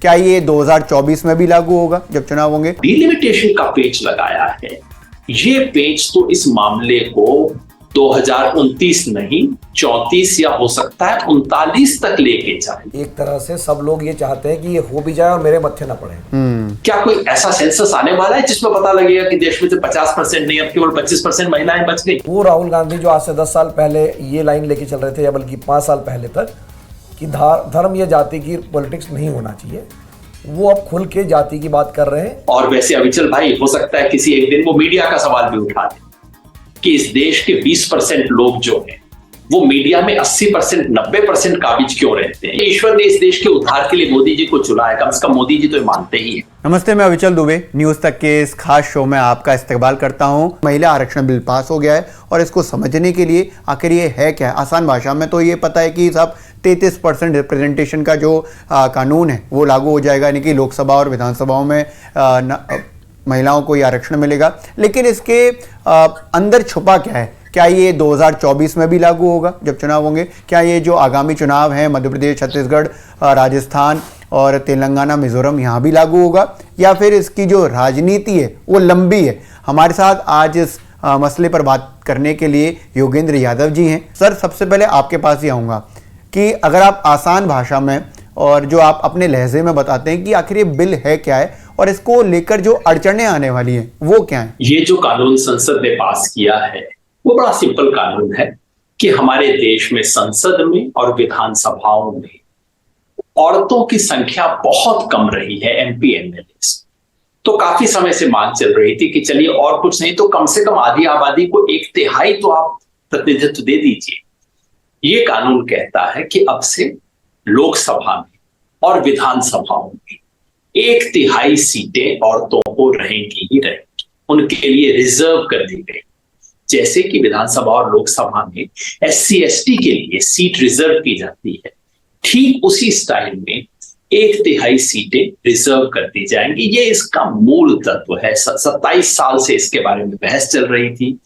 क्या ये 2024 में भी लागू होगा जब चुनाव होंगे? डिलिमिटेशन का पेच लगाया है। ये पेच तो इस मामले को 2029 नहीं 34 या हो सकता है 39 तक लेके जाए। एक तरह से सब लोग ये चाहते हैं कि ये हो भी जाए और मेरे मत्थे ना पड़े। क्या कोई ऐसा सेंसस आने वाला है जिसमें पता लगेगा कि देश में से 50% नहीं अब केवल 25% महिलाएं बच गई? वो राहुल गांधी जो आज से 10 साल पहले ये लाइन लेके चल रहे थे, या बल्कि 5 साल पहले तक, कि धर्म या जाति की पॉलिटिक्स नहीं होना चाहिए, वो अब खुल के जाति की बात कर रहे हैं। और वैसे अविचल भाई, हो सकता है किसी एक दिन वो मीडिया का सवाल भी उठा दे कि इस देश के 20% लोग जो हैं वो मीडिया में 80% 90% काबिज क्यों रहते हैं। ईश्वर ने इस देश के उद्धार के लिए मोदी जी को चुना है, कम से कम मोदी जी तो मानते ही है। नमस्ते, मैं अविचल दुबे न्यूज तक के इस खास शो में आपका इस्तकबाल करता हूं। महिला आरक्षण बिल पास हो गया है और इसको समझने के लिए आखिर ये है क्या है, आसान भाषा में तो ये पता है कि सब 33% रिप्रेजेंटेशन का जो कानून है वो लागू हो जाएगा, यानी कि लोकसभा और विधानसभाओं में महिलाओं को ये आरक्षण मिलेगा। लेकिन इसके अंदर छुपा क्या है? क्या ये 2024 में भी लागू होगा जब चुनाव होंगे? क्या ये जो आगामी चुनाव हैं मध्य प्रदेश, छत्तीसगढ़, राजस्थान और तेलंगाना, मिजोरम, यहाँ भी लागू होगा? या फिर इसकी जो राजनीति है वो लंबी है? हमारे साथ आज इस मसले पर बात करने के लिए योगेंद्र यादव जी हैं। सर, सबसे पहले आपके पास ही आऊँगा कि अगर आप आसान भाषा में और जो आप अपने लहजे में बताते हैं कि आखिर ये बिल है क्या है और इसको लेकर जो अड़चनें आने वाली हैं वो क्या है? ये जो कानून संसद ने पास किया है वो बड़ा सिंपल कानून है कि हमारे देश में संसद में और विधानसभाओं में औरतों की संख्या बहुत कम रही है। एमपी एमएलए तो काफी समय से मांग चल रही थी कि चलिए और कुछ नहीं तो कम से कम आधी आबादी को 1/3 तो आप प्रतिनिधित्व दे दीजिए। ये कानून कहता है कि अब से लोकसभा में और विधानसभाओं में 1/3 सीटें औरतों को रहेंगी ही रहेंगी, उनके लिए रिजर्व कर दी गई। जैसे कि विधानसभा और लोकसभा में SC ST के लिए सीट रिजर्व की जाती है, ठीक उसी स्टाइल में 1/3 सीटें रिजर्व कर दी जाएंगी। ये इसका मूल तत्व है। 27 साल से इसके बारे में बहस चल रही थी।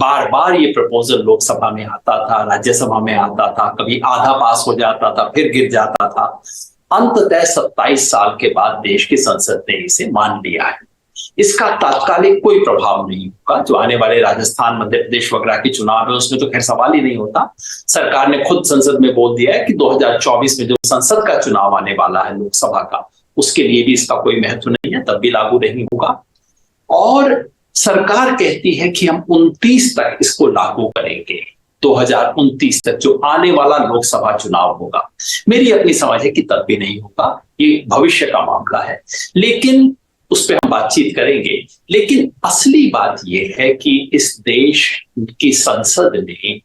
बार बार ये प्रपोजल लोकसभा में आता था, राज्यसभा में आता था, कभी आधा पास हो जाता था, फिर गिर जाता था। अंततः 27 साल के बाद देश की संसद ने इसे मान लिया है। इसका तात्कालिक कोई प्रभाव नहीं होगा। जो आने वाले राजस्थान, मध्य प्रदेश वगैरह के चुनाव है उसमें तो खैर सवाल ही नहीं होता। सरकार ने खुद संसद में बोल दिया है कि 2024 में जो संसद का चुनाव आने वाला है लोकसभा का, उसके लिए भी इसका कोई महत्व नहीं है, तब भी लागू नहीं होगा। और सरकार कहती है कि हम 29 तक इसको लागू करेंगे, 2029 तक जो आने वाला लोकसभा चुनाव होगा। मेरी अपनी समझ है कि तब भी नहीं होगा, ये भविष्य का मामला है, लेकिन उस पर हम बातचीत करेंगे। लेकिन असली बात यह है कि इस देश की संसद ने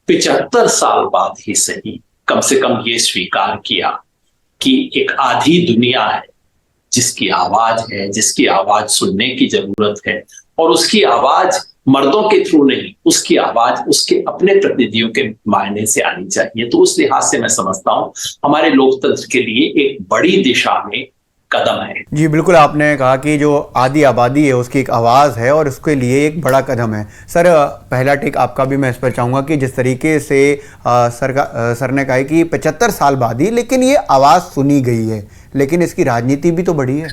75 साल बाद ही सही कम से कम ये स्वीकार किया कि एक आधी दुनिया है जिसकी आवाज है, जिसकी आवाज सुनने की जरूरत है, और उसकी आवाज मर्दों के थ्रू नहीं, उसकी आवाज उसके अपने प्रतिनिधियों के मायने से आनी चाहिए। तो उस लिहाज से मैं समझता हूं हमारे लोकतंत्र के लिए एक बड़ी दिशा में कदम है। जी बिल्कुल, आपने कहा कि जो आधी आबादी है उसकी एक आवाज़ है और उसके लिए एक बड़ा कदम है। सर, पहला टेक आपका भी मैं इस पर चाहूँगा कि जिस तरीके से सर ने कहा कि 75 साल बाद ही लेकिन ये आवाज़ सुनी गई है, लेकिन इसकी राजनीति भी तो बड़ी है।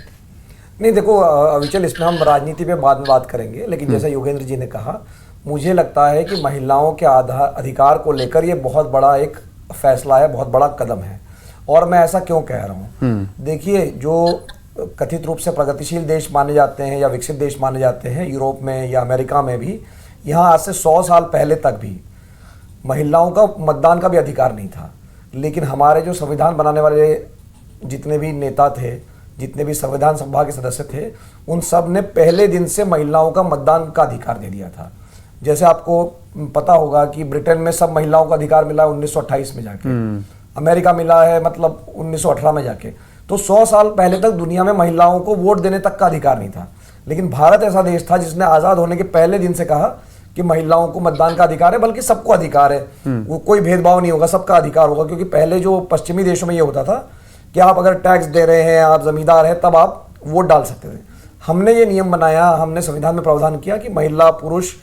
नहीं देखो अविचल, इसमें हम राजनीति पे बाद में बात करेंगे, लेकिन जैसा योगेंद्र जी ने कहा, मुझे लगता है कि महिलाओं के अधिकार को लेकर ये बहुत बड़ा एक फैसला है, बहुत बड़ा कदम है। और मैं ऐसा क्यों कह रहा हूँ, देखिए, जो कथित रूप से प्रगतिशील देश माने जाते हैं या विकसित देश माने जाते हैं, यूरोप में या अमेरिका में भी, यहाँ आज से 100 साल पहले तक भी महिलाओं का मतदान का भी अधिकार नहीं था। लेकिन हमारे जो संविधान बनाने वाले जितने भी नेता थे, जितने भी संविधान सभा के सदस्य थे, उन सब ने पहले दिन से महिलाओं का मतदान का अधिकार दे दिया था। जैसे आपको पता होगा कि ब्रिटेन में सब महिलाओं का अधिकार मिला 1928 में जाके, अमेरिका मिला है मतलब 1918 में जाके। तो 100 साल पहले तक दुनिया में महिलाओं को वोट देने तक का अधिकार नहीं था। लेकिन भारत ऐसा देश था जिसने आज़ाद होने के पहले दिन से कहा कि महिलाओं को मतदान का अधिकार है, बल्कि सबको अधिकार है, वो कोई भेदभाव नहीं होगा, सबका अधिकार होगा। क्योंकि पहले जो पश्चिमी देशों में ये होता था कि आप अगर टैक्स दे रहे हैं, आप जमींदार हैं, तब आप वोट डाल सकते थे। हमने ये नियम बनाया, हमने संविधान में प्रावधान किया कि महिला, पुरुष,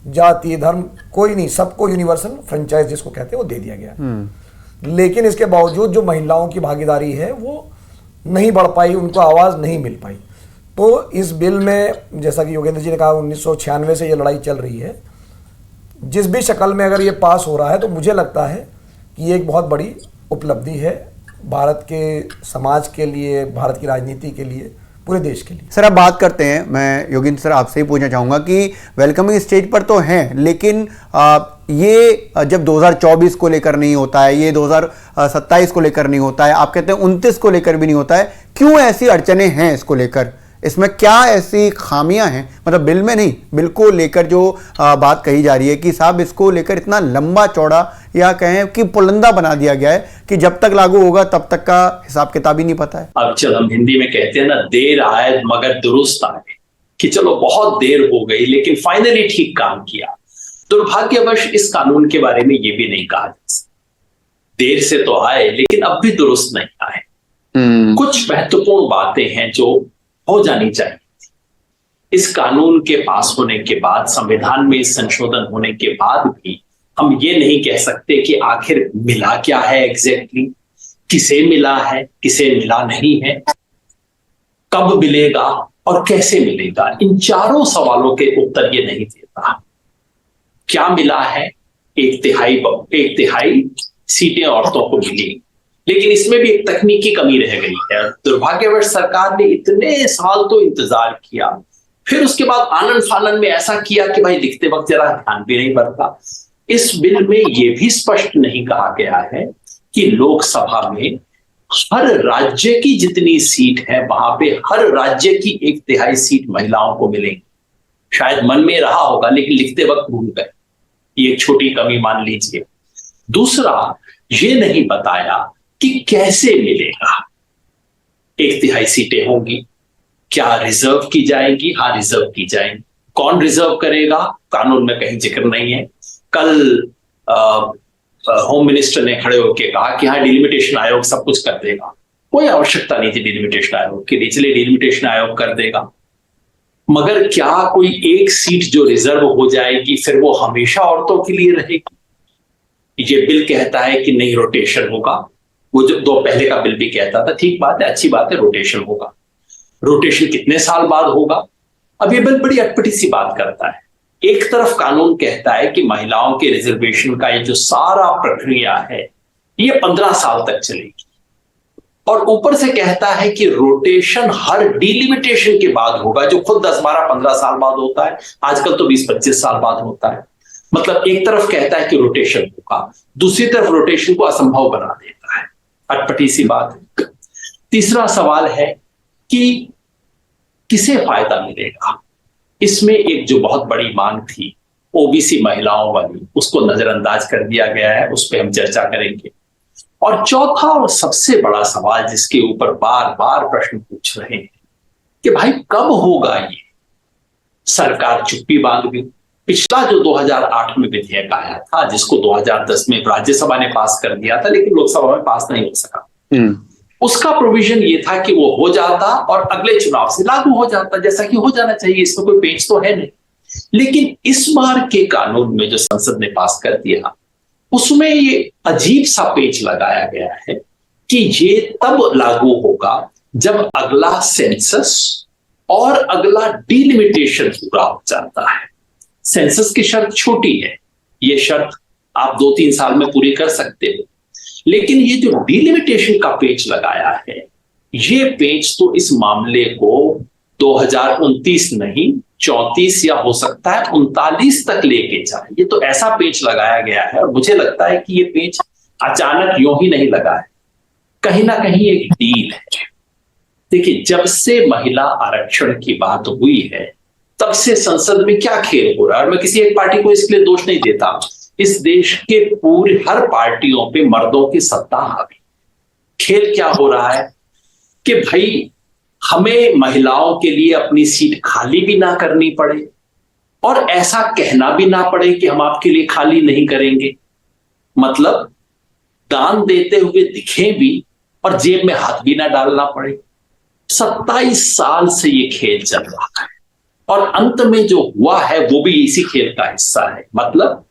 जाति, धर्म कोई नहीं, सबको यूनिवर्सल फ्रेंचाइज जिसको कहते हैं वो दे दिया गया। लेकिन इसके बावजूद जो महिलाओं की भागीदारी है वो नहीं बढ़ पाई, उनको आवाज़ नहीं मिल पाई। तो इस बिल में जैसा कि योगेंद्र जी ने कहा 1996 से ये लड़ाई चल रही है, जिस भी शक्ल में अगर ये पास हो रहा है तो मुझे लगता है कि ये एक बहुत बड़ी उपलब्धि है भारत के समाज के लिए, भारत की राजनीति के लिए, पूरे देश के लिए। सर अब बात करते हैं, मैं योगेंद्र सर आपसे ही पूछना चाहूँगा कि वेलकमिंग स्टेज पर तो हैं, लेकिन ये जब 2024 को लेकर नहीं होता है, ये 2027 को लेकर नहीं होता है, आप कहते हैं 29 को लेकर भी नहीं होता है, क्यों ऐसी अड़चने हैं इसको लेकर? इसमें क्या ऐसी खामियां हैं? मतलब बिल में नहीं, बिल को लेकर जो बात कही जा रही है कि साहब इसको लेकर इतना लंबा चौड़ा या कहें कि पुलंदा बना दिया गया है कि जब तक लागू होगा तब तक का हिसाब किताब ही नहीं पता है। अब चल हम हिंदी में कहते हैं ना, देर आए मगर दुरुस्त आए, कि चलो बहुत देर हो गई लेकिन फाइनली ठीक काम किया। दुर्भाग्यवश इस कानून के बारे में ये भी नहीं कहा जा सकता, देर से तो आए लेकिन अब भी दुरुस्त नहीं आए। कुछ महत्वपूर्ण बातें हैं जो हो जानी चाहिए। इस कानून के पास होने के बाद, संविधान में इस संशोधन होने के बाद भी हम ये नहीं कह सकते कि आखिर मिला क्या है एग्जैक्टली, किसे मिला है, किसे मिला नहीं है, कब मिलेगा और कैसे मिलेगा। इन चारों सवालों के उत्तर ये नहीं देता। क्या मिला है? एक तिहाई सीटें औरतों को मिली, लेकिन इसमें भी एक तकनीकी कमी रह गई है। दुर्भाग्यवश सरकार ने इतने साल तो इंतजार किया, फिर उसके बाद आनन फानन में ऐसा किया कि भाई लिखते वक्त जरा ध्यान भी नहीं बढ़ता। इस बिल में यह भी स्पष्ट नहीं कहा गया है कि लोकसभा में हर राज्य की जितनी सीट है वहां पे हर राज्य की 1/3 सीट महिलाओं को मिलेंगी। शायद मन में रहा होगा लेकिन लिखते वक्त भूल गए, ये एक छोटी कमी मान लीजिए। दूसरा, ये नहीं बताया कि कैसे मिलेगा। 1/3 सीटें होंगी, क्या रिजर्व की जाएंगी? हाँ, रिजर्व की जाएंगी। कौन रिजर्व करेगा? कानून में कहीं जिक्र नहीं है। कल होम मिनिस्टर ने खड़े होकर कहा कि हाँ, डिलिमिटेशन आयोग सब कुछ कर देगा। कोई आवश्यकता नहीं थी डिलिमिटेशन आयोग की, इसलिए डिलिमिटेशन आयोग कर देगा। मगर क्या कोई एक सीट जो रिजर्व हो जाएगी फिर वो हमेशा औरतों के लिए रहेगी? ये बिल कहता है कि नहीं, रोटेशन होगा। वो जो दो पहले का बिल भी कहता था, ठीक बात है, अच्छी बात है, रोटेशन होगा। रोटेशन कितने साल बाद होगा? अब ये बिल बड़ी अटपटी सी बात करता है। एक तरफ कानून कहता है कि महिलाओं के रिजर्वेशन का ये जो सारा प्रक्रिया है ये 15 साल तक चलेगी, और ऊपर से कहता है कि रोटेशन हर डिलिमिटेशन के बाद होगा, जो खुद 10, 12, 15 साल बाद होता है, आजकल तो 20, 25 साल बाद होता है। मतलब एक तरफ कहता है कि रोटेशन होगा, दूसरी तरफ रोटेशन को असंभव बना देता है। अटपटी सी बात है। तीसरा सवाल है कि किसे फायदा मिलेगा? इसमें एक जो बहुत बड़ी मांग थी ओबीसी महिलाओं वाली, उसको नजरअंदाज कर दिया गया है, उस पर हम चर्चा करेंगे। और चौथा और सबसे बड़ा सवाल जिसके ऊपर बार बार प्रश्न पूछ रहे हैं कि भाई कब होगा ये? सरकार चुप्पी बांध गई। पिछला जो 2008 में विधेयक आया था, जिसको 2010 में राज्यसभा ने पास कर दिया था लेकिन लोकसभा में पास नहीं हो सका, उसका प्रोविजन ये था कि वो हो जाता और अगले चुनाव से लागू हो जाता, जैसा कि हो जाना चाहिए, इसमें कोई पेच तो है नहीं। लेकिन इस बार के कानून में जो संसद ने पास कर दिया उसमें ये अजीब सा पेच लगाया गया है कि ये तब लागू होगा जब अगला सेंसस और अगला डिलिमिटेशन पूरा हो जाता है। सेंसस की शर्त छोटी है, ये शर्त आप 2-3 साल में पूरी कर सकते हो, लेकिन ये जो डिलिमिटेशन का पेच लगाया है, ये पेच तो इस मामले को 2029 नहीं 34 या हो सकता है 39 तक लेके जाए। ये तो ऐसा पेच लगाया गया है, और मुझे लगता है कि ये पेच अचानक यूं ही नहीं लगा है, कहीं ना कहीं एक डील है। देखिए, जब से महिला आरक्षण की बात हुई है तब से संसद में क्या खेल हो रहा है, और मैं किसी एक पार्टी को इसके लिए दोष नहीं देता। इस देश के पूरे हर पार्टियों पे मर्दों की सत्ता आ गई। खेल क्या हो रहा है कि भाई हमें महिलाओं के लिए अपनी सीट खाली भी ना करनी पड़े और ऐसा कहना भी ना पड़े कि हम आपके लिए खाली नहीं करेंगे। मतलब दान देते हुए दिखे भी और जेब में हाथ भी ना डालना पड़े। 27 साल से ये खेल चल रहा है, और अंत में जो हुआ है वो भी इसी खेल का हिस्सा है। मतलब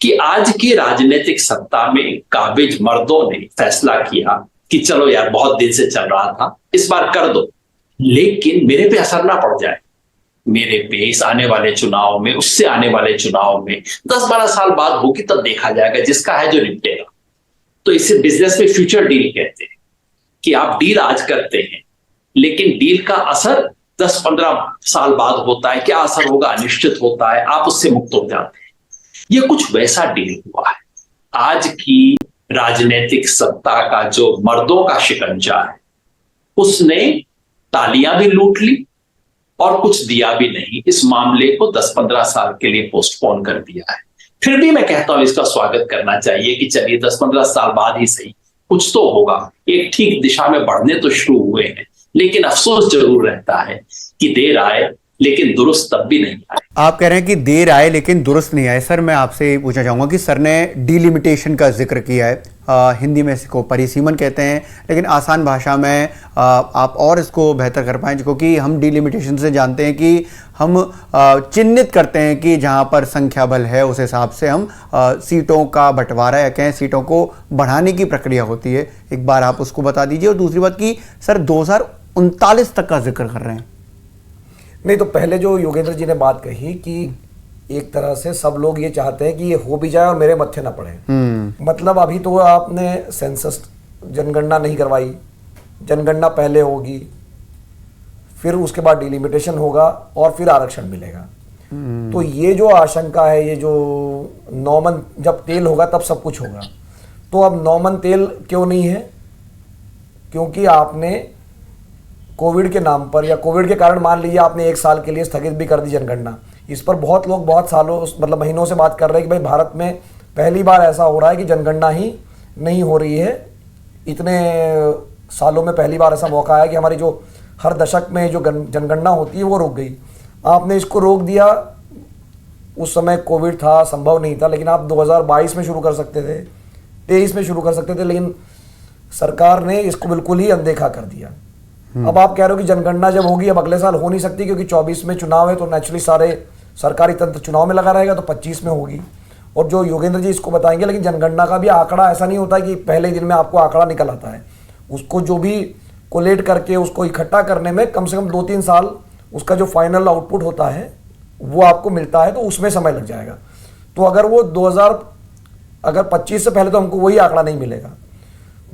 कि आज की राजनीतिक सत्ता में काबिज मर्दों ने फैसला किया कि चलो यार, बहुत दिन से चल रहा था, इस बार कर दो, लेकिन मेरे पे असर ना पड़ जाए, मेरे पे इस आने वाले चुनाव में, उससे आने वाले चुनाव में 10-12 साल बाद होगी, तब देखा जाएगा, जिसका है जो निपटेगा। तो इसे बिजनेस में फ्यूचर डील कहते हैं कि आप डील आज करते हैं, लेकिन डील का असर 10-15 साल बाद होता है। क्या असर होगा अनिश्चित होता है, आप उससे मुक्त हो जाते हैं। ये कुछ वैसा डील हुआ है। आज की राजनीतिक सत्ता का जो मर्दों का शिकंजा है, उसने तालियां भी लूट ली और कुछ दिया भी नहीं। इस मामले को 10-15 साल के लिए पोस्टपोन कर दिया है। फिर भी मैं कहता हूं इसका स्वागत करना चाहिए कि चलिए 10-15 साल बाद ही सही, कुछ तो होगा, एक ठीक दिशा में बढ़ने तो शुरू हुए हैं। लेकिन अफसोस जरूर रहता है कि देर आए लेकिन दुरुस्त तब भी नहीं आए। आप कह रहे हैं कि देर आए लेकिन दुरुस्त नहीं आए। सर मैं आपसे पूछना चाहूंगा कि सर ने डिलिमिटेशन का जिक्र किया है, हिंदी में इसको परिसीमन कहते हैं, लेकिन आसान भाषा में आप और इसको बेहतर कर पाएं, क्योंकि हम डिलिमिटेशन से जानते हैं कि हम चिन्हित करते हैं कि जहां पर संख्या बल है उस हिसाब से हम सीटों का बंटवारा या कहें सीटों को बढ़ाने की प्रक्रिया होती है। एक बार आप उसको बता दीजिए। और दूसरी बात कि सर 2039 तक का जिक्र कर रहे हैं। नहीं, तो पहले जो योगेंद्र जी ने बात कही कि एक तरह से सब लोग ये चाहते हैं कि ये हो भी जाए और मेरे मत्थे ना पड़े। मतलब अभी तो आपने सेंसस जनगणना नहीं करवाई, जनगणना पहले होगी, फिर उसके बाद डिलिमिटेशन होगा और फिर आरक्षण मिलेगा। तो ये जो आशंका है, ये जो 9 मन जब तेल होगा तब सब कुछ होगा, तो अब 9 मन तेल क्यों नहीं है? क्योंकि आपने कोविड के नाम पर या कोविड के कारण मान लीजिए आपने 1 साल के लिए स्थगित भी कर दी जनगणना। इस पर बहुत लोग बहुत सालों मतलब महीनों से बात कर रहे हैं कि भाई भारत में पहली बार ऐसा हो रहा है कि जनगणना ही नहीं हो रही है। इतने सालों में पहली बार ऐसा मौका आया कि हमारी जो हर दशक में जो जनगणना होती है वो रुक गई। आपने इसको रोक दिया। उस समय कोविड था, संभव नहीं था, लेकिन आप 2022 में शुरू कर सकते थे, 23 में शुरू कर सकते थे, लेकिन सरकार ने इसको बिल्कुल ही अनदेखा कर दिया। अब आप कह रहे हो कि जनगणना जब होगी, अब अगले साल हो नहीं सकती क्योंकि 24 में चुनाव है, तो नेचुरली सारे सरकारी तंत्र चुनाव में लगा रहेगा, तो 25 में होगी। और जो योगेंद्र जी इसको बताएंगे, लेकिन जनगणना का भी आंकड़ा ऐसा नहीं होता कि पहले दिन में आपको आंकड़ा निकल आता है। उसको जो भी कोलेट करके उसको इकट्ठा करने में कम से कम 2-3 साल उसका जो फाइनल आउटपुट होता है वो आपको मिलता है, तो उसमें समय लग जाएगा। तो अगर वो 2025 से पहले तो हमको वही आंकड़ा नहीं मिलेगा।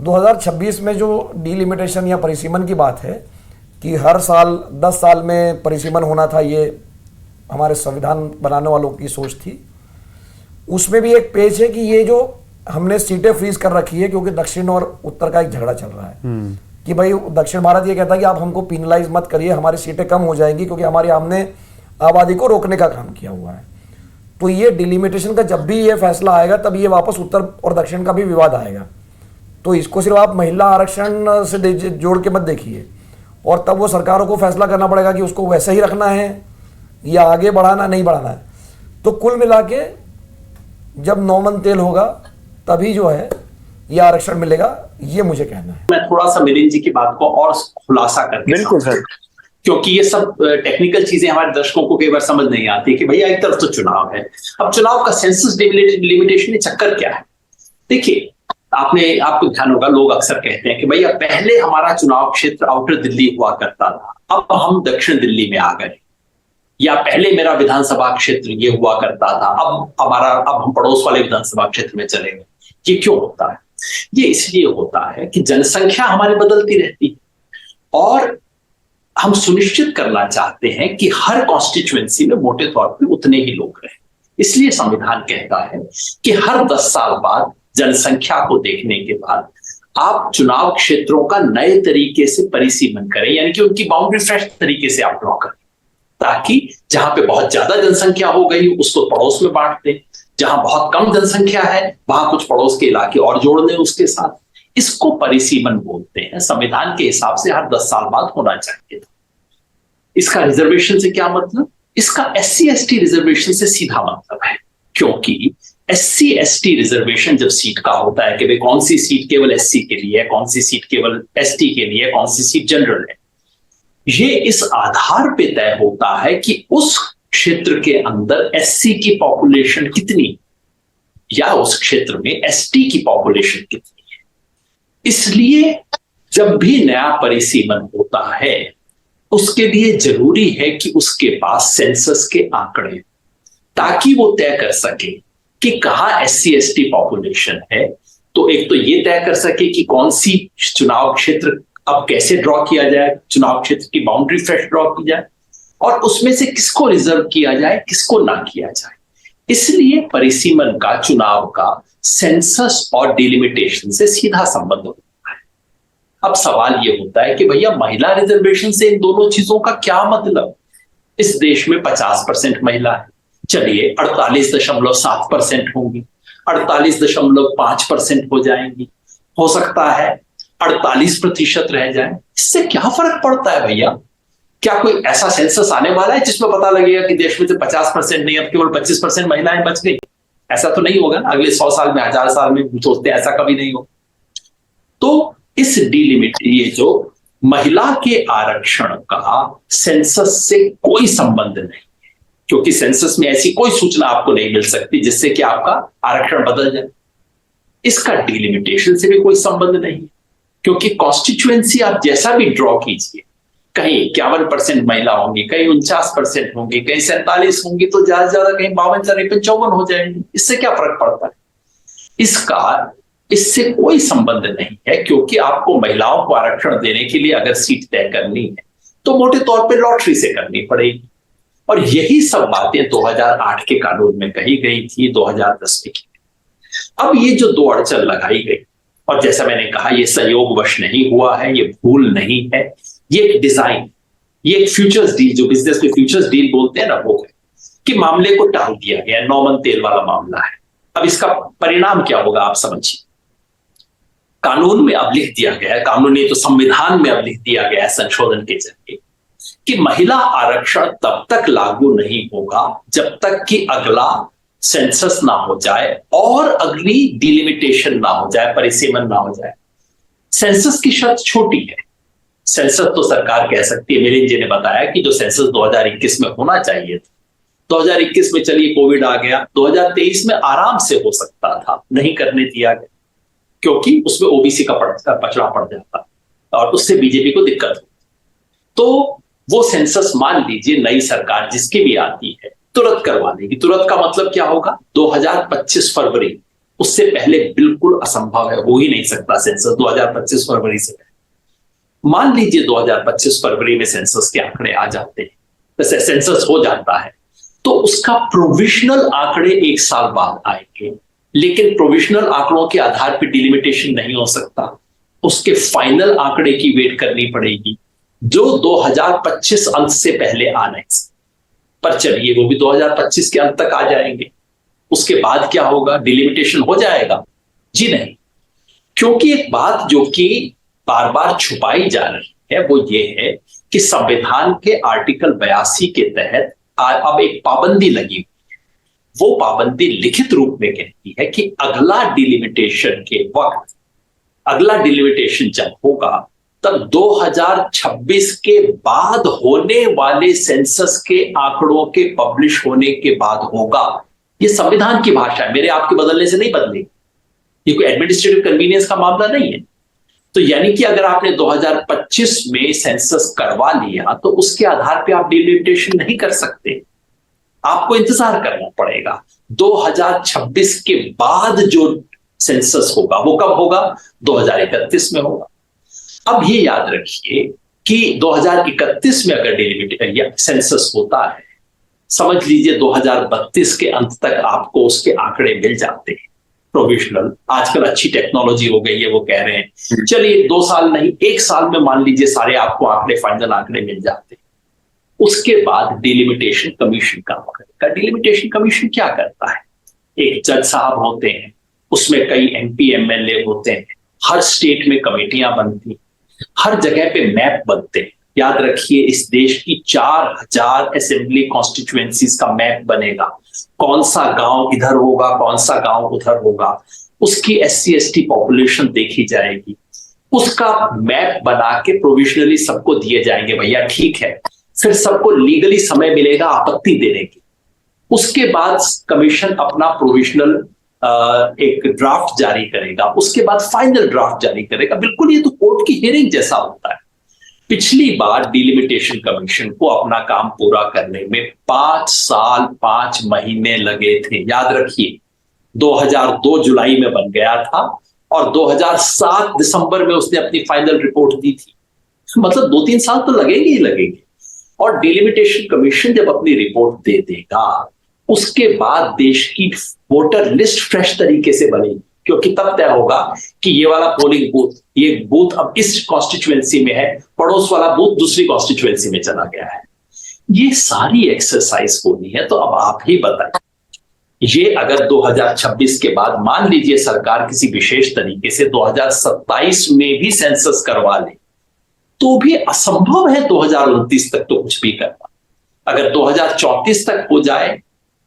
2026 में जो डिलिमिटेशन या परिसीमन की बात है कि हर साल 10 साल में परिसीमन होना था, ये हमारे संविधान बनाने वालों की सोच थी। उसमें भी एक पेज है कि ये जो हमने सीटें फ्रीज कर रखी है क्योंकि दक्षिण और उत्तर का एक झगड़ा चल रहा है कि भाई दक्षिण भारत ये कहता है कि आप हमको पिनलाइज मत करिए, हमारी सीटें कम हो जाएंगी क्योंकि हमने आबादी को रोकने का काम किया हुआ है। तो ये डिलिमिटेशन का जब भी ये फैसला आएगा तब ये वापस उत्तर और दक्षिण का भी विवाद आएगा। तो इसको सिर्फ आप महिला आरक्षण से जोड़ के मत देखिए, और तब वो सरकारों को फैसला करना पड़ेगा कि उसको वैसे ही रखना है या आगे बढ़ाना नहीं बढ़ाना है। तो कुल मिला के जब 9 मन तेल होगा तभी जो है ये आरक्षण मिलेगा, ये मुझे कहना है। मैं थोड़ा सा मिलिंद जी की बात को और खुलासा करके, बिल्कुल सर, क्योंकि ये सब टेक्निकल चीजें हमारे दर्शकों को कई बार समझ नहीं आती कि भैया एक तरफ तो चुनाव है, अब चुनाव का सेंसस डिलिमिटेशन में चक्कर क्या है। देखिए, आपको ध्यान होगा, लोग अक्सर कहते हैं कि भैया पहले हमारा चुनाव क्षेत्र आउटर दिल्ली हुआ करता था, अब हम दक्षिण दिल्ली में आ गए, या पहले मेरा विधानसभा क्षेत्र ये हुआ करता था, अब हम पड़ोस वाले विधानसभा क्षेत्र में चले गए। ये क्यों होता है? ये इसलिए होता है कि जनसंख्या हमारी बदलती रहती है और हम सुनिश्चित करना चाहते हैं कि हर कॉन्स्टिट्यूएंसी में मोटे तौर पर उतने ही लोग रहें। इसलिए संविधान कहता है कि हर 10 साल बाद जनसंख्या को देखने के बाद आप चुनाव क्षेत्रों का नए तरीके से परिसीमन करें, यानी कि उनकी बाउंड्री फ्रेश तरीके से आप ड्रॉ करें, ताकि जहां पे बहुत ज्यादा जनसंख्या हो गई उसको पड़ोस में बांट दें, जहां बहुत कम जनसंख्या है वहां कुछ पड़ोस के इलाके और जोड़ दें उसके साथ। इसको परिसीमन बोलते हैं। संविधान के हिसाब से हर 10 साल बाद होना चाहिए था। इसका रिजर्वेशन से क्या मतलब? इसका SC/ST रिजर्वेशन से सीधा मतलब है, क्योंकि SC/ST रिजर्वेशन जब सीट का होता है कि भाई कौन सी सीट केवल SC के लिए है, कौन सी सीट केवल ST के लिए है, कौन सी सीट जनरल है, ये इस आधार पे तय होता है कि उस क्षेत्र के अंदर SC की पॉपुलेशन कितनी या उस क्षेत्र में ST की पॉपुलेशन कितनी है। इसलिए जब भी नया परिसीमन होता है उसके लिए जरूरी है कि उसके पास सेंसस के आंकड़े, ताकि वो तय कर सके कि कहां SC/ST पॉपुलेशन है। तो एक तो ये तय कर सके कि कौन सी चुनाव क्षेत्र अब कैसे ड्रॉ किया जाए, चुनाव क्षेत्र की बाउंड्री फ्रेश ड्रॉ की जाए, और उसमें से किसको रिजर्व किया जाए, किसको ना किया जाए। इसलिए परिसीमन का, चुनाव का सेंसस और डिलिमिटेशन से सीधा संबंध होता है। अब सवाल यह होता है कि भैया महिला रिजर्वेशन से इन दोनों चीजों का क्या मतलब। इस देश में 50% महिला है, चलिए 48.7% होंगी, 48.5% हो जाएंगी, हो सकता है 48% रह जाए। इससे क्या फर्क पड़ता है भैया? क्या कोई ऐसा सेंसस आने वाला है जिसमें पता लगेगा कि देश में से 50% नहीं, अब केवल 25% महिलाएं बच गई? ऐसा तो नहीं होगा ना। अगले 100 साल में, 1000 साल में सोचते हैं ऐसा कभी नहीं हो। तो इस डिलिमिट, ये जो महिला के आरक्षण का सेंसस से कोई संबंध नहीं है, क्योंकि सेंसस में ऐसी कोई सूचना आपको नहीं मिल सकती जिससे कि आपका आरक्षण बदल जाए। इसका डिलिमिटेशन से भी कोई संबंध नहीं है, क्योंकि कॉन्स्टिट्यूएंसी आप जैसा भी ड्रॉ कीजिए, कहीं 51% महिला होंगी, कहीं 49% होंगी, कहीं 47 होंगी, तो ज्यादा से ज्यादा कहीं 52, 54 हो जाएंगी। इससे क्या फर्क पड़ता है? इससे कोई संबंध नहीं है, क्योंकि आपको महिलाओं को आरक्षण देने के लिए अगर सीट तय करनी है तो मोटे तौर पे लॉटरी से करनी पड़ेगी। और यही सब बातें 2008 के कानून में कही गई थी, 2010 में की। अब ये जो दो अड़चन लगाई गई, और जैसा मैंने कहा, ये संयोगवश नहीं हुआ है, ये भूल नहीं है, ये एक डिजाइन, ये एक फ्यूचर्स डील, जो बिजनेस में फ्यूचर्स डील बोलते हैं ना, वो है कि मामले को टाल दिया गया। नौमन तेल वाला मामला है। अब इसका परिणाम क्या होगा आप समझिए। कानून में अब लिख दिया गया है, कानून नहीं तो संविधान में अब लिख दिया गया है संशोधन के जरिए, कि महिला आरक्षण तब तक लागू नहीं होगा जब तक कि अगला सेंसस ना हो जाए और अगली डिलिमिटेशन ना हो जाए, परिसीमन ना हो जाए। सेंसस की शर्त छोटी है। सेंसस तो सरकार कह सकती है, मिलिंद जी ने बताया कि जो सेंसस 2021 में होना चाहिए था, 2021 में चलिए कोविड आ गया, 2023 में आराम से हो सकता था, नहीं करने दिया गया क्योंकि उसमें ओबीसी का पचड़ा पड़ जाता और उससे बीजेपी को दिक्कत होती। तो वो सेंसस मान लीजिए नई सरकार जिसकी भी आती है तुरंत करवा देगी। तुरंत का मतलब क्या होगा? 2025 फरवरी, उससे पहले बिल्कुल असंभव है, हो ही नहीं सकता सेंसस 2025 फरवरी से। मान लीजिए 2025 फरवरी में सेंसस के आंकड़े आ जाते हैं, वैसे सेंसस हो जाता है, तो उसका प्रोविजनल आंकड़े 1 साल बाद आएंगे, लेकिन प्रोविजनल आंकड़ों के आधार पर डिलिमिटेशन नहीं हो सकता। उसके फाइनल आंकड़े की वेट करनी पड़ेगी, जो 2025 अंत से पहले आ नहीं सकते। पर चलिए वो भी 2025 के अंत तक आ जाएंगे। उसके बाद क्या होगा? डिलिमिटेशन हो जाएगा? जी नहीं, क्योंकि एक बात जो कि बार बार छुपाई जा रही है वो ये है कि संविधान के आर्टिकल 82 के तहत अब एक पाबंदी लगी हुई है। वो पाबंदी लिखित रूप में कहती है कि अगला डिलिमिटेशन के वक्त, अगला डिलिमिटेशन जब होगा तब 2026 के बाद होने वाले सेंसस के आंकड़ों के पब्लिश होने के बाद होगा। ये संविधान की भाषा है, मेरे आपके बदलने से नहीं बदलेगी। ये कोई एडमिनिस्ट्रेटिव कन्वीनियंस का मामला नहीं है। तो यानी कि अगर आपने 2025 में सेंसस करवा लिया तो उसके आधार पे आप डिलिमिटेशन नहीं कर सकते, आपको इंतजार करना पड़ेगा। 2026 के बाद जो सेंसस होगा वो कब होगा? 2031 में होगा। अब ये याद रखिए कि 2031 में अगर डिलिमिटेशन या सेंसस होता है, समझ लीजिए 2032 के अंत तक आपको उसके आंकड़े मिल जाते हैं प्रोविजनल। आजकल अच्छी टेक्नोलॉजी हो गई है, वो कह रहे हैं चलिए 2 साल नहीं 1 साल में मान लीजिए सारे आपको आंकड़े, फाइनल आंकड़े मिल जाते हैं। उसके बाद डिलिमिटेशन कमीशन काम करेगा। डिलिमिटेशन कमीशन क्या करता है? एक जज साहब होते हैं, उसमें कई MP MLA होते हैं, हर स्टेट में कमेटियां बनती हैं, हर जगह पे मैप बनते हैं। याद रखिए इस देश की 4000 असेंबली कॉन्स्टिट्यूएंसीज का मैप बनेगा। कौन सा गांव इधर होगा, कौन सा गांव उधर होगा, उसकी SC/ST पॉपुलेशन देखी जाएगी, उसका मैप बना के प्रोविजनली सबको दिए जाएंगे। भैया ठीक है, फिर सबको लीगली समय मिलेगा आपत्ति देने की। उसके बाद कमीशन अपना प्रोविजनल एक ड्राफ्ट जारी करेगा, उसके बाद फाइनल ड्राफ्ट जारी करेगा। बिल्कुल ये तो कोर्ट की हियरिंग जैसा होता है। पिछली बार डिलिमिटेशन कमीशन को अपना काम पूरा करने में 5 साल 5 महीने लगे थे। याद रखिए 2002 जुलाई में बन गया था और 2007 दिसंबर में उसने अपनी फाइनल रिपोर्ट दी थी। मतलब 2-3 साल तो लगेंगे ही लगेंगे। और डिलिमिटेशन कमीशन जब अपनी रिपोर्ट दे देगा उसके बाद देश की वोटर लिस्ट फ्रेश तरीके से बनेगी, क्योंकि तब तय होगा कि ये वाला पोलिंग बूथ, ये बूथ अब इस कॉन्स्टिट्यूएंसी में है, पड़ोस वाला बूथ दूसरी कॉन्स्टिट्यूएंसी में चला गया है। ये सारी एक्सरसाइज होनी है। तो अब आप ही बताएं, ये अगर 2026 के बाद मान लीजिए सरकार किसी विशेष तरीके से 2027 में भी सेंसस करवा ले, तो भी असंभव है 2029 तक तो कुछ भी करना। अगर 2034 तक हो जाए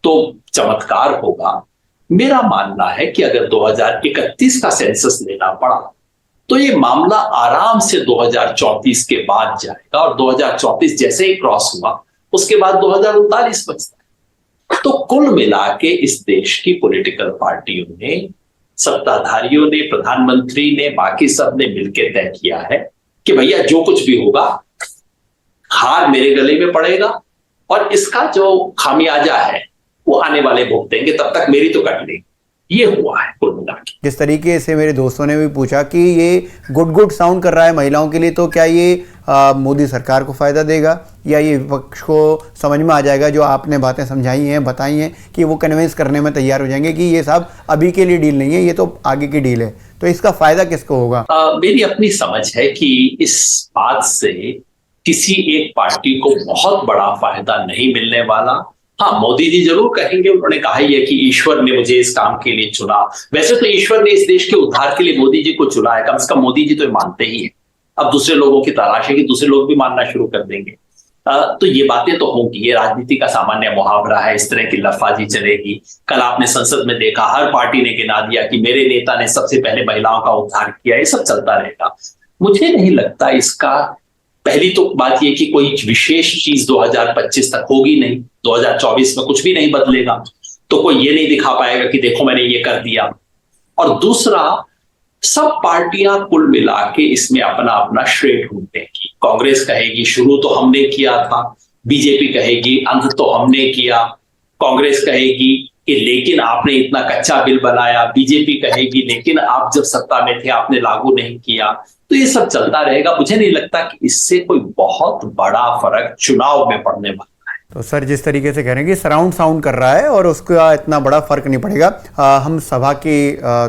तो चमत्कार होगा। मेरा मानना है कि अगर 2031 का सेंसस लेना पड़ा तो ये मामला आराम से 2034 के बाद जाएगा, और 2034 जैसे ही क्रॉस हुआ उसके बाद 2039 बचता है। तो कुल मिला के इस देश की पॉलिटिकल पार्टियों ने, सत्ताधारियों ने, प्रधानमंत्री ने, बाकी सब ने मिलकर तय किया है कि भैया जो कुछ भी होगा हार मेरे गले में पड़ेगा, और इसका जो खामियाजा है वो आने वाले भुगतेंगे, तब तक मेरी तो कट लेगी। ये हुआ है कुल मिला के। जिस तरीके से मेरे दोस्तों ने भी पूछा कि ये गुड साउंड कर रहा है महिलाओं के लिए, तो क्या ये मोदी सरकार को फायदा देगा या ये विपक्ष को समझ में आ जाएगा जो आपने बातें समझाई हैं, बताई हैं, कि वो कन्विंस करने में तैयार हो जाएंगे कि ये सब अभी के लिए डील नहीं है, ये तो आगे की डील है। तो इसका फायदा किसको होगा? मेरी अपनी समझ है कि इस बात से किसी एक पार्टी को बहुत बड़ा फायदा नहीं मिलने वाला। हाँ, मोदी जी जरूर कहेंगे, उन्होंने कहा ही है कि ईश्वर ने मुझे इस काम के लिए चुना। वैसे तो ईश्वर ने इस देश के उद्धार के लिए मोदी जी को चुना है, कम से कम मोदी जी तो मानते ही है। अब दूसरे लोगों की तलाश है कि दूसरे लोग भी मानना शुरू कर देंगे। तो ये बातें तो होंगी, ये राजनीति का सामान्य मुहावरा है, इस तरह की लफाजी चलेगी। कल आपने संसद में देखा, हर पार्टी ने गिना दिया कि मेरे नेता ने सबसे पहले महिलाओं का उद्धार किया। ये सब चलता रहेगा। मुझे नहीं लगता इसका, पहली तो बात यह कि कोई विशेष चीज 2025 तक होगी नहीं, 2024 में कुछ भी नहीं बदलेगा, तो कोई ये नहीं दिखा पाएगा कि देखो मैंने ये कर दिया। और दूसरा, सब पार्टियां कुल मिला के इसमें अपना अपना श्रेय ढूंढेंगी। कांग्रेस कहेगी शुरू तो हमने किया था, बीजेपी कहेगी अंत तो हमने किया, कांग्रेस कहेगी कि लेकिन आपने इतना कच्चा बिल बनाया, बीजेपी कहेगी लेकिन आप जब सत्ता में थे आपने लागू नहीं किया। तो ये सब चलता रहेगा। मुझे नहीं लगता कि इससे कोई बहुत बड़ा फर्क चुनाव में पड़ने वाला है। तो सर जिस तरीके से कह रहे हैं कि सराउंड साउंड कर रहा है और उसका इतना बड़ा फर्क नहीं पड़ेगा। हम सभा के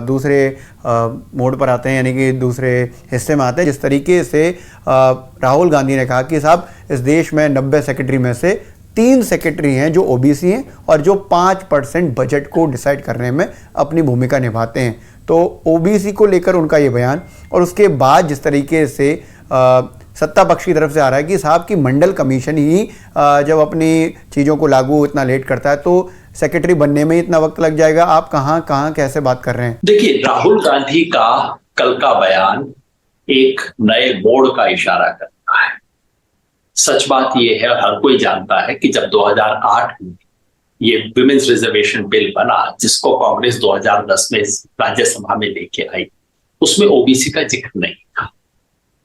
दूसरे मोड पर आते हैं, यानी कि दूसरे हिस्से में आते हैं। जिस तरीके से राहुल गांधी ने कहा कि साहब इस देश में 90 सेक्रेटरी में से 3 सेक्रेटरी हैं जो ओबीसी हैं और जो 5% बजट को डिसाइड करने में अपनी भूमिका निभाते हैं। तो ओबीसी को लेकर उनका ये बयान, और उसके बाद जिस तरीके से सत्ता पक्ष की तरफ से आ रहा है कि साहब की मंडल कमीशन ही जब अपनी चीज़ों को लागू इतना लेट करता है तो सेक्रेटरी बनने में इतना वक्त लग जाएगा। आप कहाँ कैसे बात कर रहे हैं? देखिए, राहुल गांधी का कल का बयान एक नए मोड़ का इशारा करता है। सच बात यह है, और हर कोई जानता है, कि जब 2008 में ये विमेंस रिजर्वेशन बिल बना, जिसको कांग्रेस 2010 में राज्यसभा में लेके आई, उसमें ओबीसी का जिक्र नहीं था।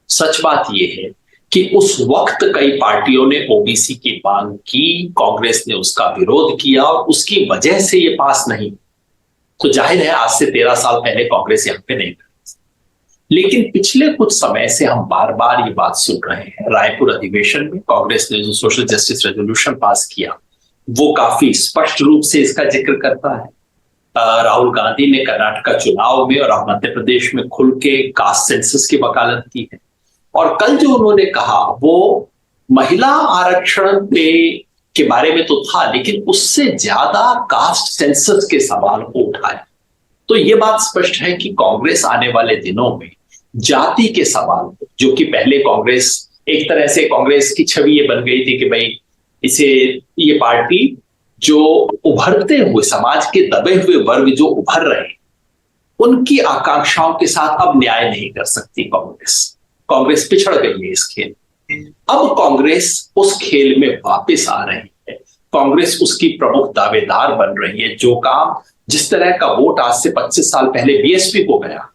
सच बात यह है कि उस वक्त कई पार्टियों ने ओबीसी की मांग की, कांग्रेस ने उसका विरोध किया और उसकी वजह से ये पास नहीं। तो जाहिर है आज से 13 साल पहले कांग्रेस यहां पे नहीं थी। लेकिन पिछले कुछ समय से हम बार बार ये बात सुन रहे हैं। रायपुर अधिवेशन में कांग्रेस ने जो सोशल जस्टिस रेजोल्यूशन पास किया वो काफी स्पष्ट रूप से इसका जिक्र करता है। राहुल गांधी ने कर्नाटक चुनाव में और मध्य प्रदेश में खुल के कास्ट सेंसस की वकालत की है। और कल जो उन्होंने कहा वो महिला आरक्षण पे के बारे में तो था, लेकिन उससे ज्यादा कास्ट सेंसस के सवाल को उठाया। तो ये बात स्पष्ट है कि कांग्रेस आने वाले दिनों में जाति के सवाल, जो कि पहले कांग्रेस एक तरह से कांग्रेस की छवि ये बन गई थी कि भाई इसे ये पार्टी जो उभरते हुए समाज के दबे हुए वर्ग जो उभर रहे उनकी आकांक्षाओं के साथ अब न्याय नहीं कर सकती कांग्रेस पिछड़ गई है इस खेल में। अब कांग्रेस उस खेल में वापस आ रही है। कांग्रेस उसकी प्रमुख दावेदार बन रही है। जो काम, जिस तरह का वोट आज से 25 साल पहले बीएसपी को गया,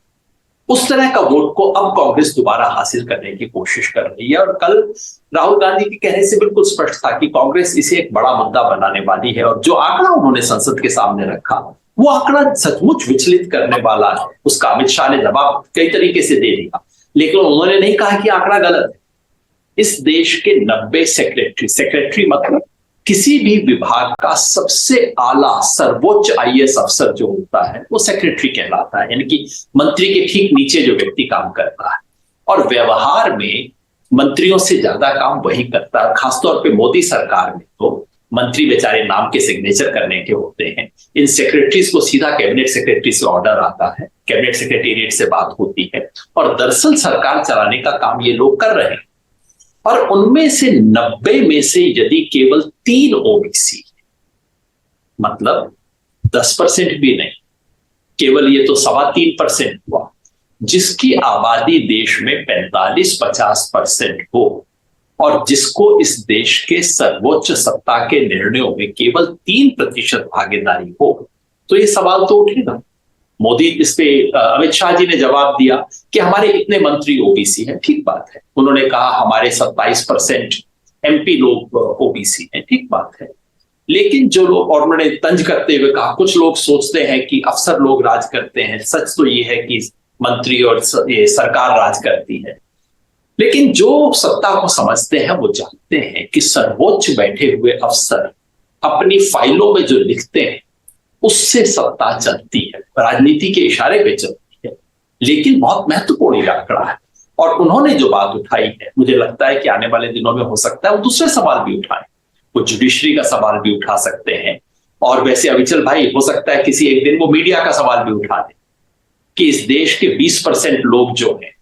उस तरह का वोट को अब कांग्रेस दोबारा हासिल करने की कोशिश कर रही है। और कल राहुल गांधी के कहने से बिल्कुल स्पष्ट था कि कांग्रेस इसे एक बड़ा मुद्दा बनाने वाली है। और जो आंकड़ा उन्होंने संसद के सामने रखा, वो आंकड़ा सचमुच विचलित करने वाला है। उसका अमित शाह ने जवाब कई तरीके से दे दिया, लेकिन उन्होंने नहीं कहा कि आंकड़ा गलत है। इस देश के 90 सेक्रेटरी मतलब किसी भी विभाग का सबसे आला सर्वोच्च आईएएस अफसर जो होता है वो सेक्रेटरी कहलाता है, यानी कि मंत्री के ठीक नीचे जो व्यक्ति काम करता है। और व्यवहार में मंत्रियों से ज्यादा काम वही करता है। खासतौर पे मोदी सरकार में तो मंत्री बेचारे नाम के सिग्नेचर करने के होते हैं। इन सेक्रेटरीज को सीधा कैबिनेट सेक्रेटरी से ऑर्डर आता है, कैबिनेट सेक्रेटेरिएट से बात होती है, और दरअसल सरकार चलाने का काम ये लोग कर रहे हैं। और उनमें से 90 में से यदि केवल 3 ओबीसी, मतलब 10% भी नहीं, केवल ये तो 3.25% हुआ, जिसकी आबादी देश में 45-50% हो, और जिसको इस देश के सर्वोच्च सत्ता के निर्णयों में केवल 3% भागीदारी हो, तो ये सवाल तो उठेगा। मोदी इस पे अमित शाह जी ने जवाब दिया कि हमारे इतने मंत्री ओबीसी हैं। ठीक बात है। उन्होंने कहा हमारे 27% एमपी लोग ओबीसी हैं। ठीक बात है। लेकिन जो लोग, और उन्होंने तंज करते हुए कहा कुछ लोग सोचते हैं कि अफसर लोग राज करते हैं। सच तो ये है कि मंत्री और ये सरकार राज करती है। लेकिन जो सत्ता को समझते हैं वो जानते हैं कि सर्वोच्च बैठे हुए अफसर अपनी फाइलों में जो लिखते हैं उससे सत्ता चलती है, राजनीति के इशारे पे चलती है। लेकिन बहुत महत्वपूर्ण आंकड़ा है। और उन्होंने जो बात उठाई है, मुझे लगता है कि आने वाले दिनों में हो सकता है वो दूसरे सवाल भी उठाएं। वो जुडिशरी का सवाल भी उठा सकते हैं। और वैसे अविचल भाई, हो सकता है किसी एक दिन वो मीडिया का सवाल भी उठा दें कि इस देश के 20% लोग जो हैं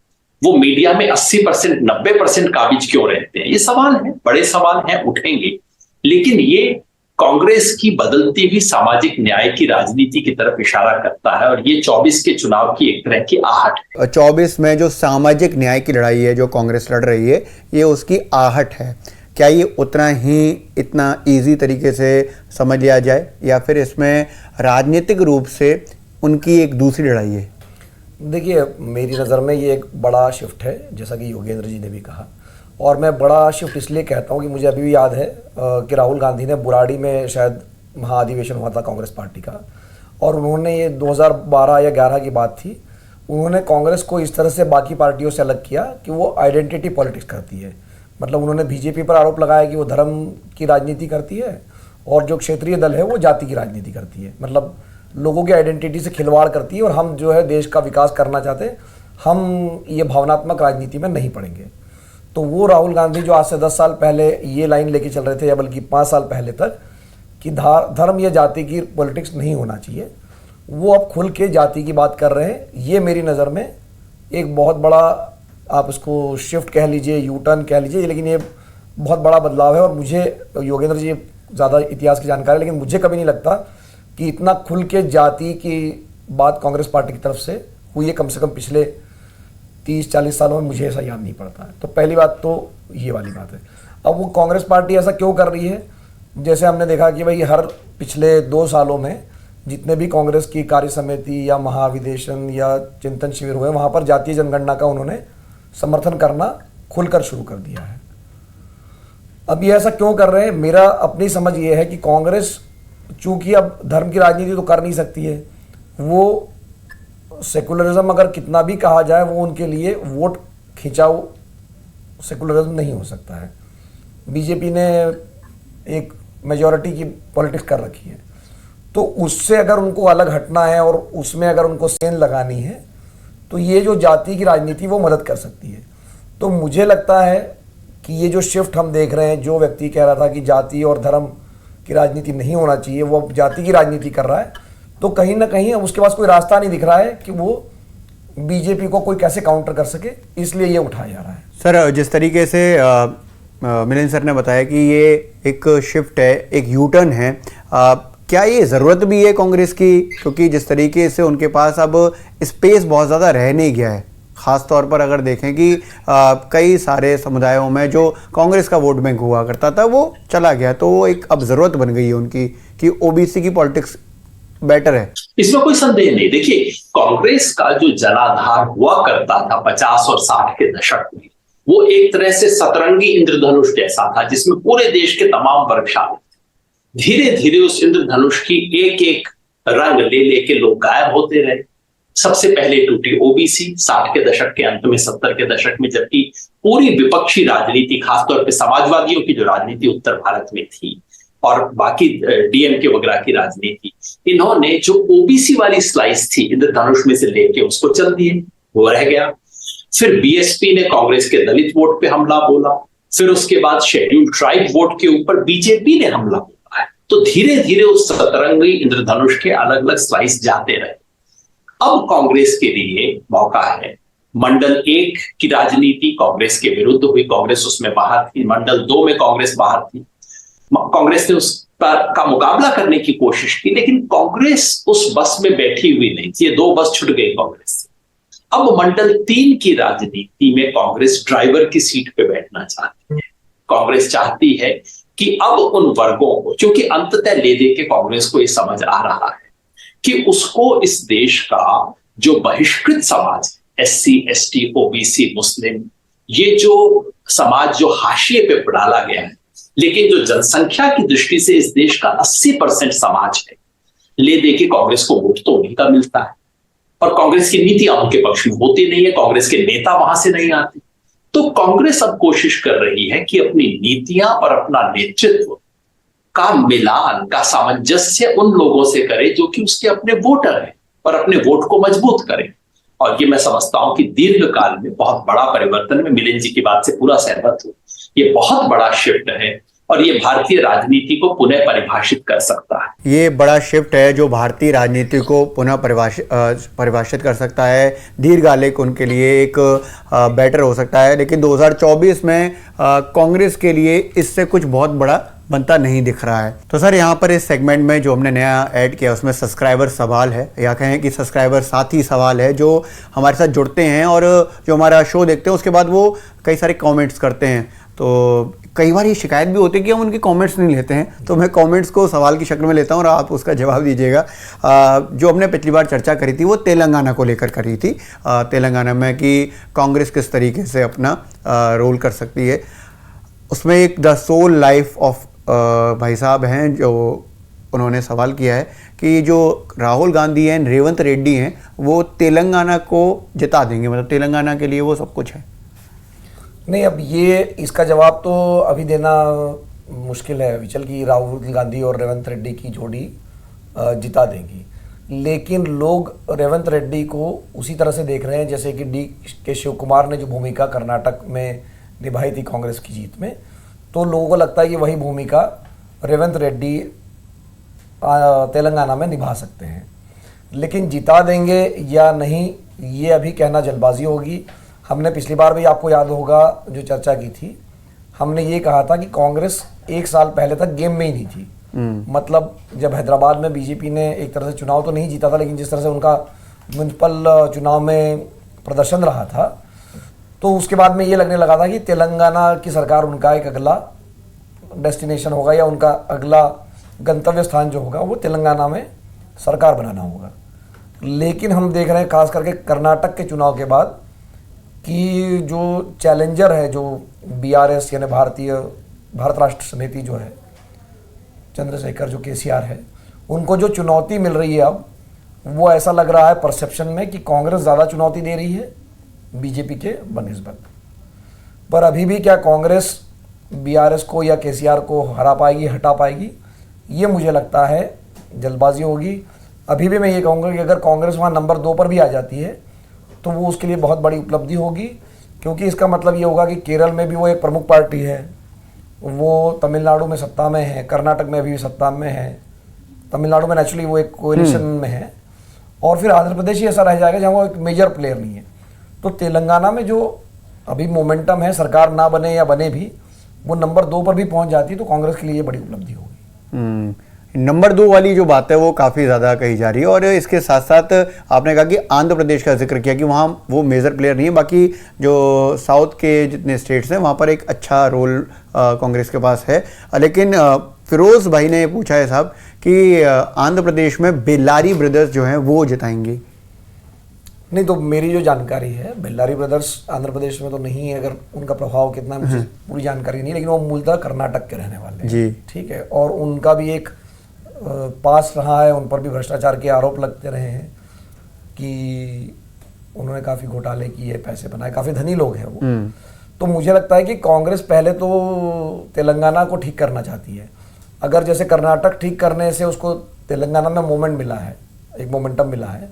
वो मीडिया में 80%, 90% काबिज क्यों रहते हैं। ये सवाल है, बड़े सवाल हैं, उठेंगे। लेकिन ये कांग्रेस की बदलती हुई सामाजिक न्याय की राजनीति की तरफ इशारा करता है। और ये 24 के चुनाव की एक तरह की आहट है। 24 में जो सामाजिक न्याय की लड़ाई है जो कांग्रेस लड़ रही है, ये उसकी आहट है। क्या ये उतना ही इतना इजी तरीके से समझ लिया जाए, या फिर इसमें राजनीतिक रूप से उनकी एक दूसरी लड़ाई है? देखिए, मेरी नज़र में ये एक बड़ा शिफ्ट है, जैसा कि योगेंद्र जी ने भी कहा। और मैं बड़ा शिफ्ट इसलिए कहता हूँ कि मुझे अभी भी याद है कि राहुल गांधी ने बुराड़ी में शायद महाअधिवेशन हुआ था कांग्रेस पार्टी का, और उन्होंने, ये 2012 या 11 की बात थी, उन्होंने कांग्रेस को इस तरह से बाकी पार्टियों से अलग किया कि वो आइडेंटिटी पॉलिटिक्स करती है। मतलब उन्होंने बीजेपी पर आरोप लगाया कि वो धर्म की राजनीति करती है, और जो क्षेत्रीय दल है वो जाति की राजनीति करती है। मतलब लोगों की आइडेंटिटी से खिलवाड़ करती है, और हम जो है देश का विकास करना चाहते हैं, हम ये भावनात्मक राजनीति में नहीं पड़ेंगे। तो वो राहुल गांधी जो आज से 10 साल पहले ये लाइन लेके चल रहे थे, या बल्कि 5 साल पहले तक, कि धर्म या जाति की पॉलिटिक्स नहीं होना चाहिए, वो अब खुल के जाति की बात कर रहे हैं। ये मेरी नज़र में एक बहुत बड़ा, आप इसको शिफ्ट कह लीजिए, यू टर्न कह लीजिए, लेकिन ये बहुत बड़ा बदलाव है। और मुझे, योगेंद्र जी ज़्यादा इतिहास की जानकारी है, लेकिन मुझे कभी नहीं लगता कि इतना खुल के जाति की बात कांग्रेस पार्टी की तरफ से हुई है, कम से कम पिछले 30-40 सालों में मुझे ऐसा याद नहीं पड़ता है। तो पहली बात तो ये वाली बात है। अब वो कांग्रेस पार्टी ऐसा क्यों कर रही है? जैसे हमने देखा कि भाई हर पिछले 2 सालों में जितने भी कांग्रेस की कार्य समिति या महाधिवेशन या चिंतन शिविर हुए, वहाँ पर जातीय जनगणना का उन्होंने समर्थन करना खुलकर शुरू कर दिया है। अब ये ऐसा क्यों कर रहे हैं? मेरा अपनी समझ ये है कि कांग्रेस चूंकि अब धर्म की राजनीति तो कर नहीं सकती है, वो सेकुलरिज्म अगर कितना भी कहा जाए, वो उनके लिए वोट खिंचाऊ सेकुलरिज्म नहीं हो सकता है। बीजेपी ने एक मेजॉरिटी की पॉलिटिक्स कर रखी है, तो उससे अगर उनको अलग हटना है और उसमें अगर उनको सेंध लगानी है, तो ये जो जाति की राजनीति वो मदद कर सकती है। तो मुझे लगता है कि ये जो शिफ्ट हम देख रहे हैं, जो व्यक्ति कह रहा था कि जाति और धर्म की राजनीति नहीं होना चाहिए, वो अब जाति की राजनीति कर रहा है, तो कहीं ना कहीं उसके पास कोई रास्ता नहीं दिख रहा है कि वो बीजेपी को कोई कैसे काउंटर कर सके, इसलिए ये उठाया जा रहा है। सर, जिस तरीके से मिलिंद सर ने बताया कि ये एक शिफ्ट है, एक यू टर्न है, क्या ये ज़रूरत भी है कांग्रेस की? क्योंकि जिस तरीके से उनके पास अब स्पेस बहुत ज़्यादा रह नहीं गया है, खास तौर पर अगर देखें कि कई सारे समुदायों में जो कांग्रेस का वोट बैंक हुआ करता था वो चला गया, तो वो एक अब जरूरत बन गई है उनकी कि ओबीसी की पॉलिटिक्स बेटर है। इसमें कोई संदेह नहीं। देखिए, कांग्रेस का जो जनाधार हुआ करता था 50 और 60 के दशक में, वो एक तरह से सतरंगी इंद्रधनुष जैसा था जिसमें पूरे देश के तमाम वर्ग शामिल थे। धीरे धीरे उस इंद्रधनुष की एक एक रंग ले लेके लोग गायब होते रहे। सबसे पहले टूटी ओबीसी 60 के दशक के अंत में, 70 के दशक में, जबकि पूरी विपक्षी राजनीति, खासतौर पे समाजवादियों की जो राजनीति उत्तर भारत में थी और बाकी डीएमके वगैरह की राजनीति, इन्होंने जो ओबीसी वाली स्लाइस थी इंद्रधनुष में से लेके उसको चल दिए, वो रह गया। फिर बीएसपी ने कांग्रेस के दलित वोट पे हमला बोला, फिर उसके बाद शेड्यूल्ड ट्राइब वोट के ऊपर बीजेपी ने हमला बोला है। तो धीरे धीरे उस सतरंगी इंद्रधनुष के अलग अलग स्लाइस जाते रहे। अब कांग्रेस के लिए मौका है। मंडल 1 की राजनीति कांग्रेस के विरुद्ध हुई, कांग्रेस उसमें बाहर थी। मंडल 2 में कांग्रेस बाहर थी, कांग्रेस ने उस पर का मुकाबला करने की कोशिश की, लेकिन कांग्रेस उस बस में बैठी हुई नहीं थी। ये 2 बस छूट गई कांग्रेस से। अब मंडल 3 की राजनीति में कांग्रेस ड्राइवर की सीट पे बैठना चाहती है। कांग्रेस चाहती है कि अब उन वर्गों को, क्योंकि अंततः ले दे के कांग्रेस को ये समझ आ रहा है कि उसको इस देश का जो बहिष्कृत समाज, एससी, एसटी, ओबीसी, मुस्लिम, ये जो समाज जो हाशिए पे डाला गया है, लेकिन जो जनसंख्या की दृष्टि से इस देश का 80% समाज है, ले दे के कांग्रेस को वोट तो उन्हीं का मिलता है और कांग्रेस की नीतियां उनके पक्ष में होती नहीं है, कांग्रेस के नेता वहां से नहीं आते। तो कांग्रेस अब कोशिश कर रही है कि अपनी नीतियां और अपना नेतृत्व का मिलान, का सामंजस्य उन लोगों से करे जो कि उसके अपने वोटर हैं और अपने वोट को मजबूत करें। और ये मैं समझता हूं कि दीर्घ काल में बहुत बड़ा परिवर्तन, में मिलिंद जी की बात से पूरा सहमत हूं। ये बहुत बड़ा शिफ्ट है और ये भारतीय राजनीति को पुनः परिभाषित कर सकता है। ये बड़ा शिफ्ट है जो भारतीय राजनीति को पुनः परिभाषित कर सकता है। दीर्घकालिक उनके लिए एक बेटर हो सकता है, लेकिन 2024 में कांग्रेस के लिए इससे कुछ बहुत बड़ा बनता नहीं दिख रहा है। तो सर, यहाँ पर इस सेगमेंट में जो हमने नया ऐड किया उसमें सब्सक्राइबर सवाल है, या कहें कि सब्सक्राइबर साथी सवाल है, जो हमारे साथ जुड़ते हैं और जो हमारा शो देखते हैं उसके बाद वो कई सारे कमेंट्स करते हैं। तो कई बार ये शिकायत भी होती है कि हम उनके कमेंट्स नहीं लेते हैं, तो मैं कमेंट्स को सवाल की शक्ल में लेता हूं और आप उसका जवाब दीजिएगा। जो हमने पिछली बार चर्चा करी थी वो तेलंगाना को लेकर करी थी, तेलंगाना में कि कांग्रेस किस तरीके से अपना रोल कर सकती है। उसमें एक द सोल लाइफ ऑफ भाई साहब हैं, जो उन्होंने सवाल किया है कि जो राहुल गांधी हैं, रेवंत रेड्डी हैं, वो तेलंगाना को जिता देंगे, मतलब तेलंगाना के लिए वो सब कुछ है। नहीं, अब ये इसका जवाब तो अभी देना मुश्किल है विचल की राहुल गांधी और रेवंत रेड्डी की जोड़ी जिता देंगी, लेकिन लोग रेवंत रेड्डी को उसी तरह से देख रहे हैं जैसे कि डी.के. शिव कुमार ने जो भूमिका कर्नाटक में निभाई थी कांग्रेस की जीत में, तो लोगों को लगता है कि वही भूमिका रेवंत रेड्डी तेलंगाना में निभा सकते हैं। लेकिन जिता देंगे या नहीं, ये अभी कहना जल्दबाजी होगी। हमने पिछली बार भी, आपको याद होगा, जो चर्चा की थी, हमने ये कहा था कि कांग्रेस 1 साल पहले तक गेम में ही नहीं थी। मतलब जब हैदराबाद में बीजेपी ने एक तरह से चुनाव तो नहीं जीता था, लेकिन जिस तरह से उनका म्युनिसिपल चुनाव में प्रदर्शन रहा था, तो उसके बाद में ये लगने लगा था कि तेलंगाना की सरकार उनका एक अगला डेस्टिनेशन होगा, या उनका अगला गंतव्य स्थान जो होगा वो तेलंगाना में सरकार बनाना होगा। लेकिन हम देख रहे हैं खास करके कर्नाटक के चुनाव के बाद कि जो चैलेंजर है, जो बीआरएस यानी भारत राष्ट्र समिति जो है, चंद्रशेखर जो केसीआर है, उनको जो चुनौती मिल रही है अब, वो ऐसा लग रहा है परसेप्शन में कि कांग्रेस ज़्यादा चुनौती दे रही है बीजेपी के बनिस्बत। पर अभी भी क्या कांग्रेस बीआरएस को या केसीआर को हरा पाएगी, हटा पाएगी, ये मुझे लगता है जल्दबाजी होगी। अभी भी मैं ये कहूँगा कि अगर कांग्रेस वहाँ नंबर 2 पर भी आ जाती है तो वो उसके लिए बहुत बड़ी उपलब्धि होगी, क्योंकि इसका मतलब ये होगा कि केरल में भी वो एक प्रमुख पार्टी है, वो तमिलनाडु में सत्ता में है, कर्नाटक में भी सत्ता में है, तमिलनाडु में नेचुरली वो एक कोएलिशन में है, और फिर आंध्र प्रदेश ही ऐसा रह जाएगा जहाँ वो एक मेजर प्लेयर नहीं है। तो तेलंगाना में जो अभी मोमेंटम है, सरकार ना बने या बने भी, वो नंबर 2 पर भी पहुँच जाती है, तो कांग्रेस के लिए ये बड़ी उपलब्धि होगी। नंबर 2 वाली जो बात है वो काफ़ी ज़्यादा कही जा रही है, और इसके साथ साथ आपने कहा कि आंध्र प्रदेश का जिक्र किया कि वहाँ वो मेजर प्लेयर नहीं है, बाकी जो साउथ के जितने स्टेट्स हैं वहाँ पर एक अच्छा रोल कांग्रेस के पास है। लेकिन फिरोज भाई ने पूछा है साहब कि आंध्र प्रदेश में बेल्लारी ब्रदर्स जो हैं वो जिताएंगे। नहीं, तो मेरी जो जानकारी है बेल्लारी ब्रदर्स आंध्र प्रदेश में तो नहीं है, अगर उनका प्रभाव कितना है मुझे पूरी जानकारी नहीं, लेकिन वो मूलतः कर्नाटक के रहने वाले हैं जी, ठीक है। और उनका भी एक पास रहा है, उन पर भी भ्रष्टाचार के आरोप लगते रहे हैं कि उन्होंने काफ़ी घोटाले किए, पैसे बनाए, काफ़ी धनी लोग हैं वो। तो मुझे लगता है कि कांग्रेस पहले तो तेलंगाना को ठीक करना चाहती है। अगर जैसे कर्नाटक ठीक करने से उसको तेलंगाना में मोमेंट मिला है, एक मोमेंटम मिला है,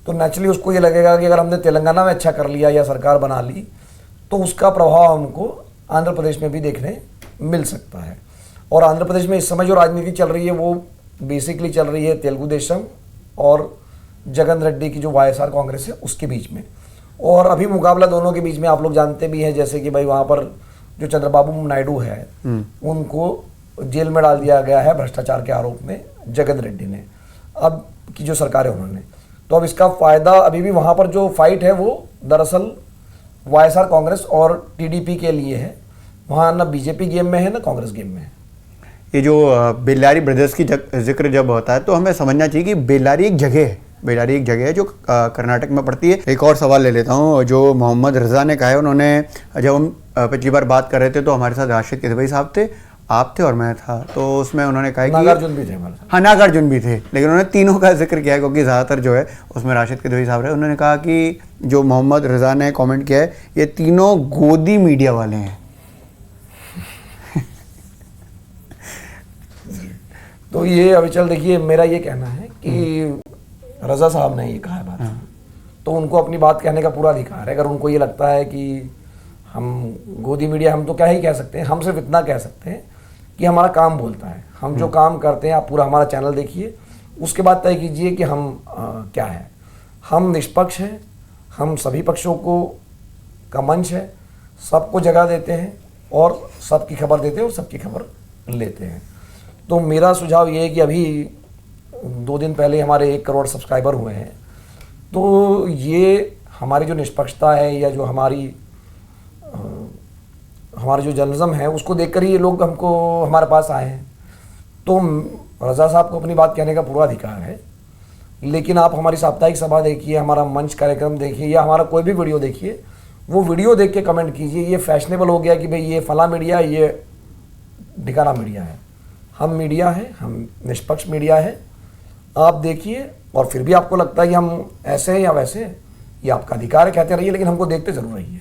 तो नेचुरली उसको ये लगेगा कि अगर हमने तेलंगाना में अच्छा कर लिया या सरकार बना ली तो उसका प्रभाव हमको आंध्र प्रदेश में भी देखने मिल सकता है। और आंध्र प्रदेश में इस समय जो राजनीति चल रही है वो बेसिकली चल रही है तेलुगु देशम और जगन रेड्डी की जो वाईएसआर कांग्रेस है उसके बीच में। और अभी मुकाबला दोनों के बीच में आप लोग जानते भी हैं, जैसे कि भाई वहाँ पर जो चंद्रबाबू नायडू है उनको जेल में डाल दिया गया है भ्रष्टाचार के आरोप में जगन रेड्डी ने, अब की जो सरकार है उन्होंने। तो अब इसका फायदा अभी भी वहाँ पर जो फाइट है वो दरअसल वाईएसआर कांग्रेस और टीडीपी के लिए है, वहाँ ना बीजेपी गेम में है ना कांग्रेस गेम में है। ये जो बेल्लारी ब्रदर्स की जिक्र जब होता है तो हमें समझना चाहिए कि बेल्लारी एक जगह है, बेल्लारी एक जगह है जो कर्नाटक में पड़ती है। एक और सवाल ले लेता हूँ जो मोहम्मद रजा ने कहा है, उन्होंने जब हम पिछली बार बात कर रहे थे तो हमारे साथ राशिद किदवई साहब थे, आप थे और मैं था, तो उसमें उन्होंने कहा कि नागार्जुन भी थे हमारे साथ। हाँ, नागार्जुन भी थे, लेकिन उन्होंने तीनों का जिक्र किया क्योंकि ज़्यादातर जो है उसमें राशिद किदवई साहब रहे। उन्होंने कहा कि जो मोहम्मद रजा ने कमेंट किया है ये तीनों गोदी मीडिया वाले हैं। तो ये अविचल देखिए, मेरा ये कहना है कि रजा साहब ने ये कहा है बात, तो उनको अपनी बात कहने का पूरा अधिकार है। अगर उनको ये लगता है कि हम गोदी मीडिया, हम तो क्या ही कह सकते हैं, हम सिर्फ इतना कह सकते हैं कि हमारा काम बोलता है। हम जो काम करते हैं, आप पूरा हमारा चैनल देखिए, उसके बाद तय कीजिए कि हम क्या है। हम निष्पक्ष हैं, हम सभी पक्षों को का मंच है, सबको जगह देते हैं और सबकी खबर देते हैं और सबकी खबर लेते हैं। तो मेरा सुझाव ये है कि अभी 2 दिन पहले हमारे 1 करोड़ सब्सक्राइबर हुए हैं, तो ये हमारी जो निष्पक्षता है या जो हमारा जो जर्नलिज्म है उसको देखकर ही ये लोग हमको हमारे पास आए हैं। तो रजा साहब को अपनी बात कहने का पूरा अधिकार है, लेकिन आप हमारी साप्ताहिक सभा देखिए, हमारा मंच कार्यक्रम देखिए या हमारा कोई भी वीडियो देखिए, वो वीडियो देख के कमेंट कीजिए। ये फैशनेबल हो गया कि भाई ये फला मीडिया, ये ढिकाना मीडिया है। हम मीडिया है, हम निष्पक्ष मीडिया है, आप देखिए। और फिर भी आपको लगता है कि हम ऐसे हैं या वैसे हैं, ये आपका अधिकार है, कहते रहिए, लेकिन हमको देखते जरूर रहिए।